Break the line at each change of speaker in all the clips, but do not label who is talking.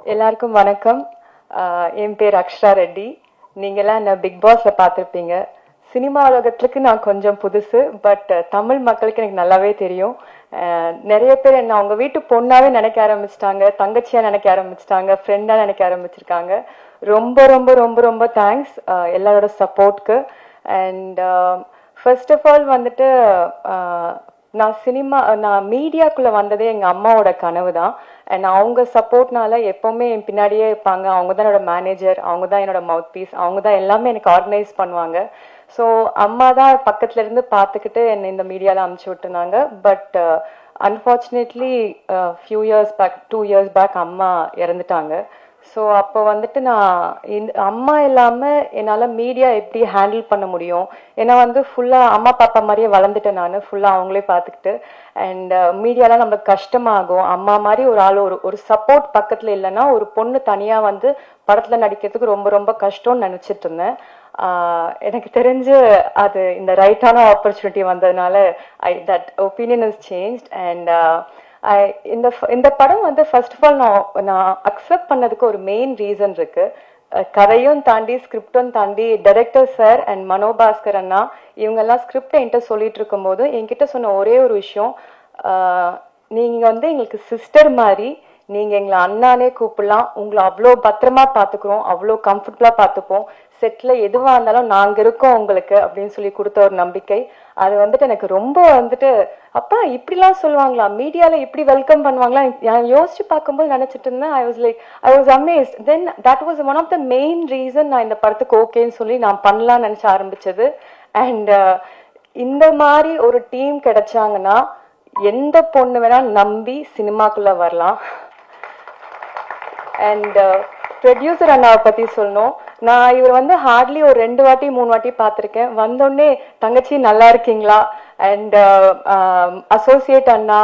எல்லாருக்கும் வணக்கம். என் பேர் அக்ஷரா ரெட்டி. நீங்களாம் என்ன பிக் பாஸ்ல பார்த்துருப்பீங்க. சினிமா உலகத்துக்கு நான் கொஞ்சம் புதுசு, பட் தமிழ் மக்களுக்கு எனக்கு நல்லாவே தெரியும். நிறைய பேர் என்ன அவங்க வீட்டு பொண்ணாவே நினைக்க ஆரம்பிச்சிட்டாங்க, தங்கச்சியா நினைக்க ஆரம்பிச்சிட்டாங்க, ஃப்ரெண்டா நினைக்க ஆரம்பிச்சிருக்காங்க. ரொம்ப ரொம்ப ரொம்ப ரொம்ப தேங்க்ஸ் எல்லாரோட சப்போர்ட்க்கு. அண்ட் ஃபர்ஸ்ட் ஆஃப் ஆல் வந்துட்டு நான் மீடியாக்குள்ள வந்ததே எங்க அம்மாவோட கனவு தான். அண்ட் அவங்க சப்போர்ட்னால எப்பவுமே என் பின்னாடியே இருப்பாங்க. அவங்க தான் என்னோட மேனேஜர், அவங்க தான் என்னோட மவுத் பீஸ், அவங்க தான் எல்லாமே எனக்கு ஆர்கனைஸ் பண்ணுவாங்க. ஸோ அம்மா தான் பக்கத்துல இருந்து பார்த்துக்கிட்டு என்னை இந்த மீடியால அமுச்சு விட்டுருந்தாங்க. But unfortunately few years back 2 years back அம்மா இறந்துட்டாங்க. ஸோ அப்போ வந்துட்டு நான் அம்மா இல்லாமல் என்னால் மீடியா எப்படி ஹேண்டில் பண்ண முடியும்? ஏன்னா வந்து ஃபுல்லாக அம்மா பாப்பா மாதிரியே வளர்ந்துட்டேன் நான், ஃபுல்லாக அவங்களே பார்த்துக்கிட்டு. அண்ட் மீடியாலாம் நம்மளுக்கு கஷ்டமாகும். அம்மா மாதிரி ஒரு ஆள் ஒரு சப்போர்ட் பக்கத்தில் இல்லைன்னா ஒரு பொண்ணு தனியாக வந்து படத்தில் நடிக்கிறதுக்கு ரொம்ப ரொம்ப கஷ்டம்னு நினச்சிட்டு இருந்தேன். எனக்கு தெரிஞ்சு அது இந்த ரைட்டான ஆப்பர்ச்சுனிட்டி வந்ததுனால that opinion is change. And இந்த படம் வந்து ஃபர்ஸ்ட் ஆஃப் ஆல் நான் அக்செப்ட் பண்ணதுக்கு ஒரு மெயின் ரீசன் இருக்கு. கதையும் தாண்டி ஸ்கிரிப்டும் தாண்டி டைரக்டர் சார் அண்ட் மனோபாஸ்கர் அண்ணா இவங்கெல்லாம் ஸ்கிரிப்டை என்கிட்ட சொல்லிட்டு இருக்கும் போது என்கிட்ட சொன்ன ஒரே ஒரு விஷயம், நீங்க வந்து எங்களுக்கு சிஸ்டர் மாதிரி, நீங்க எங்களை அண்ணானே கூப்பிடலாம், உங்களை அவ்வளோ பத்திரமா பார்த்துக்கிறோம், அவ்வளோ கம்ஃபர்டபுளா பார்த்துப்போம், செட்ல எதுவா இருந்தாலும் நாங்க இருக்கோம் உங்களுக்கு அப்படின்னு சொல்லி கொடுத்த ஒரு நம்பிக்கை. அது வந்துட்டு எனக்கு ரொம்ப வந்துட்டு அப்பா இப்படிலாம் சொல்லுவாங்களா, மீடியால இப்படி வெல்கம் பண்ணுவாங்களா யோசிச்சு பார்க்கும்போது நினைச்சிட்டு இருந்தேன். I was amazed. Then that was one of the main reason நான் இந்த படத்துக்கு ஓகேன்னு சொல்லி நான் பண்ணலாம்னு நினைச்ச ஆரம்பிச்சது. அண்ட் இந்த மாதிரி ஒரு டீம் கிடைச்சாங்கன்னா எந்த பொண்ணு வேணா நம்பி சினிமாக்குள்ள வரலாம். அண்ட் ப்ரொடியூசர் அண்ணாவை பத்தி சொல்லணும். நான் இவர் வந்து ஹார்ட்லி ஒரு 2 வாட்டி 3 வாட்டி பார்த்துருக்கேன். வந்தோடனே தங்கச்சி நல்லா இருக்கீங்களா, அண்ட் அசோசியேட் அண்ணா,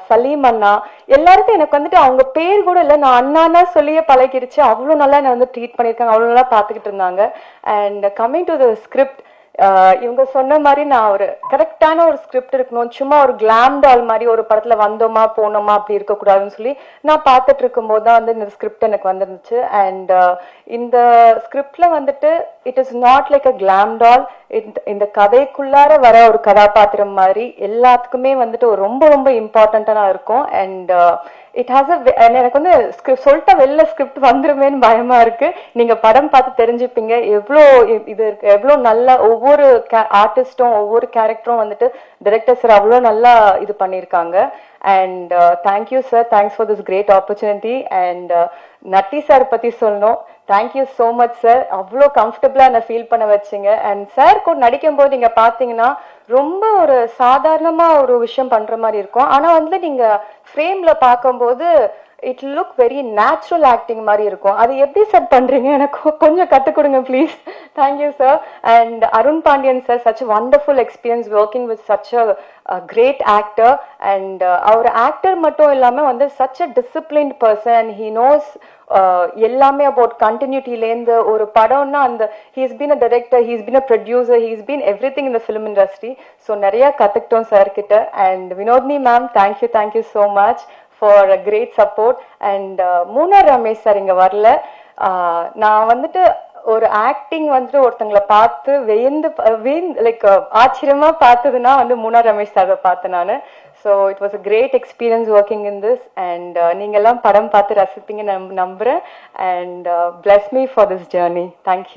சலீம் அண்ணா, எல்லாருக்கும் எனக்கு வந்துட்டு அவங்க பேர் கூட இல்லை, நான் அண்ணான்னா சொல்லியே பழகிடுச்சு. அவ்வளோ நல்லா என்னை வந்து ட்ரீட் பண்ணியிருக்காங்க, அவ்வளோ நல்லா பார்த்துக்கிட்டு இருந்தாங்க. And coming to the script, இவங்க சொன்ன மாதிரி நான் ஒரு கரெக்டான ஒரு ஸ்கிரிப்ட் இருக்கணும், சும்மா ஒரு கிளாம் டால் மாதிரி ஒரு படத்துல வந்தோமா போனோமா அப்படி இருக்கக்கூடாதுன்னு சொல்லி நான் பார்த்துட்டு இருக்கும் போது தான் வந்து இந்த ஸ்கிரிப்ட் எனக்கு வந்துருந்துச்சு. அண்ட் இந்த ஸ்கிரிப்ட்ல வந்துட்டு it is not like a glam doll, இந்த கதைக்குள்ளார வர ஒரு கதாபாத்திரம் மாதிரி எல்லாத்துக்குமே வந்துட்டு ஒரு ரொம்ப ரொம்ப இம்பார்ட்டண்டா இருக்கும். அண்ட் இட் ஹாஸ் எனக்கு வந்து சொல்லிட்ட வெளில ஸ்கிரிப்ட் வந்துருமேன்னு பயமா இருக்கு. நீங்க படம் பார்த்து தெரிஞ்சுப்பீங்க எவ்வளோ இது இருக்கு, எவ்வளோ நல்லா ஒவ்வொரு ஆர்டிஸ்டும் ஒவ்வொரு கேரக்டரும் வந்துட்டு டைரக்டர் சார் அவ்வளோ நல்லா இது பண்ணியிருக்காங்க. And thank you sir, thanks for this great opportunity. And Natty sir பத்தி சொல்லணும், தேங்க்யூ ஸோ மச் சார், அவ்வளோ கம்ஃபர்டபுளா என்ன ஃபீல் பண்ண வச்சிங்க. அண்ட் சார் கூட நடிக்கும் போது நீங்க பாத்தீங்கன்னா ரொம்ப ஒரு சாதாரணமா ஒரு விஷயம் பண்ற மாதிரி இருக்கும். ஆனா வந்து நீங்க ஃப்ரேம்ல பார்க்கும்போது it look very natural acting மாதிரி இருக்கும். அது எப்படி சார் பண்றீங்க, எனக்கு கொஞ்சம் கற்றுக் கொடுங்க please. Thank you sir. And Arun Pandian sir, such wonderful experience working with such a great actor. And அவர் ஆக்டர் மட்டும் இல்லாமல் வந்து சச் அ டிசிப்ளின்ட் பர்சன். ஹி நோஸ் எல்லாமே அபவுட் கண்டினியூட்டிலேருந்து ஒரு படம்னா அந்த he's been a director, he's been a producer, he's been everything in the film industry. So நிறைய கற்றுக்கிட்டோம் சார் கிட்ட. And Vinodhini ma'am, thank you so much for a great support. And Munnar Ramesh sir இங்கே வரல. நான் வந்துட்டு ஒரு ஆக்டிங் வந்துட்டு ஒருத்தங்களை பார்த்து லைக் ஆச்சரியமா பார்த்ததுன்னா வந்து மூனார் ரமேஷ் சாரை பார்த்தேன் நான். So it was a great experience working in this. And நீங்க எல்லாம் படம் பார்த்து ரசிப்பீங்க நம்புறேன். And bless me for this journey. Thank you.